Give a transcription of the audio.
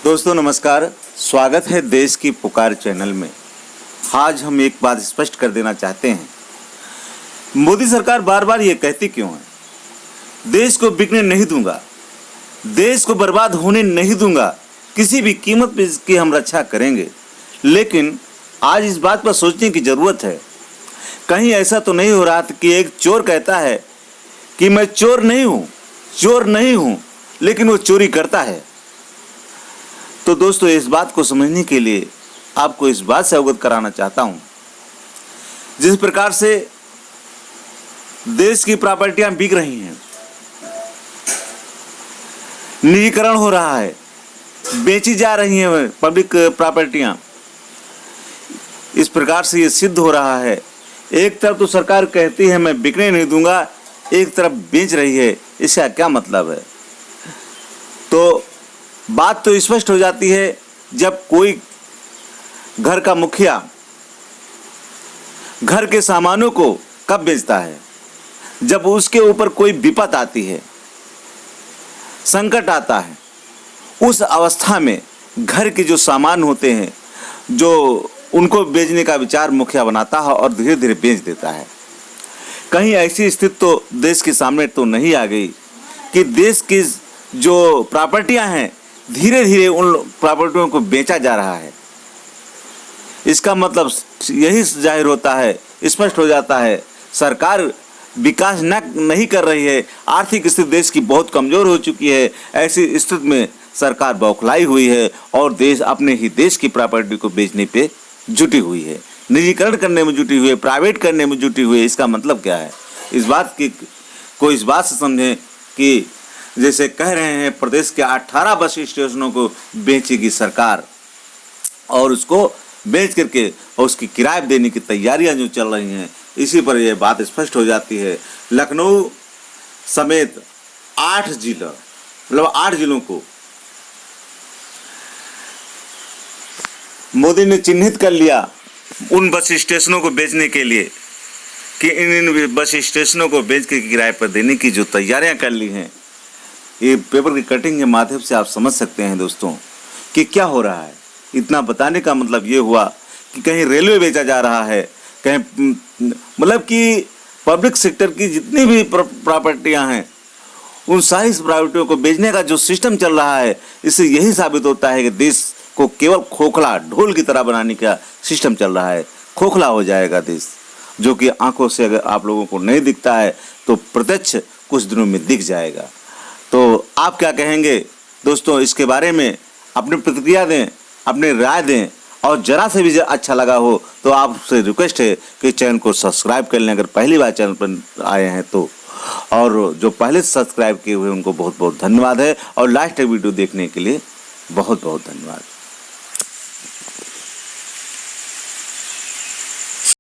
दोस्तों नमस्कार, स्वागत है देश की पुकार चैनल में। आज हम एक बात स्पष्ट कर देना चाहते हैं, मोदी सरकार बार बार ये कहती क्यों है, देश को बिकने नहीं दूंगा, देश को बर्बाद होने नहीं दूंगा, किसी भी कीमत पे इसकी हम रक्षा करेंगे। लेकिन आज इस बात पर सोचने की जरूरत है, कहीं ऐसा तो नहीं हो रहा कि एक चोर कहता है कि मैं चोर नहीं हूं, लेकिन वो चोरी करता है। तो दोस्तों इस बात को समझने के लिए आपको इस बात से अवगत कराना चाहता हूं, जिस प्रकार से देश की प्रॉपर्टियां बिक रही हैं, निजीकरण हो रहा है, बेची जा रही हैं पब्लिक प्रॉपर्टियां, इस प्रकार से ये सिद्ध हो रहा है। एक तरफ तो सरकार कहती है मैं बिकने नहीं दूंगा, एक तरफ बेच रही है, इसका क्या मतलब है? तो बात तो स्पष्ट हो जाती है जब कोई घर का मुखिया घर के सामानों को कब बेचता है, जब उसके ऊपर कोई विपत आती है, संकट आता है, उस अवस्था में घर के जो सामान होते हैं जो उनको बेचने का विचार मुखिया बनाता है और धीरे धीरे बेच देता है। कहीं ऐसी स्थिति तो देश के सामने तो नहीं आ गई कि देश की जो प्रॉपर्टियां हैं धीरे धीरे उन प्रॉपर्टियों को बेचा जा रहा है। इसका मतलब यही जाहिर होता है, स्पष्ट हो जाता है, सरकार विकास नहीं कर रही है, आर्थिक स्थिति देश की बहुत कमज़ोर हो चुकी है। ऐसी स्थिति में सरकार बौखलाई हुई है और देश अपने ही देश की प्रॉपर्टी को बेचने पे जुटी हुई है, निजीकरण करने में जुटी हुई है, प्राइवेट करने में जुटी हुई है। इसका मतलब क्या है? इस बात से समझें कि जैसे कह रहे हैं प्रदेश के 18 बस स्टेशनों को बेचेगी सरकार और उसको बेच करके और उसकी किराए देने की तैयारियां जो चल रही हैं, इसी पर यह बात स्पष्ट हो जाती है। लखनऊ समेत 8 जिलों को मोदी ने चिन्हित कर लिया उन बस स्टेशनों को बेचने के लिए कि इन बस स्टेशनों को बेच के किराए पर देने की जो तैयारियां कर ली हैं। ये पेपर की कटिंग के माध्यम से आप समझ सकते हैं दोस्तों कि क्या हो रहा है। इतना बताने का मतलब ये हुआ कि कहीं रेलवे बेचा जा रहा है, कहीं मतलब कि पब्लिक सेक्टर की जितनी भी प्रॉपर्टियां हैं उन सारी प्रॉपर्टियों को बेचने का जो सिस्टम चल रहा है, इससे यही साबित होता है कि देश को केवल खोखला ढोल की तरह बनाने का सिस्टम चल रहा है। खोखला हो जाएगा देश, जो कि आंखों से अगर आप लोगों को नहीं दिखता है तो प्रत्यक्ष कुछ दिनों में दिख जाएगा। तो आप क्या कहेंगे दोस्तों इसके बारे में? अपनी प्रतिक्रिया दें, अपनी राय दें, और जरा से भी अच्छा लगा हो तो आपसे रिक्वेस्ट है कि चैनल को सब्सक्राइब कर लें अगर पहली बार चैनल पर आए हैं तो, और जो पहले से सब्सक्राइब किए हुए उनको बहुत बहुत धन्यवाद है, और लास्ट वीडियो देखने के लिए बहुत बहुत धन्यवाद।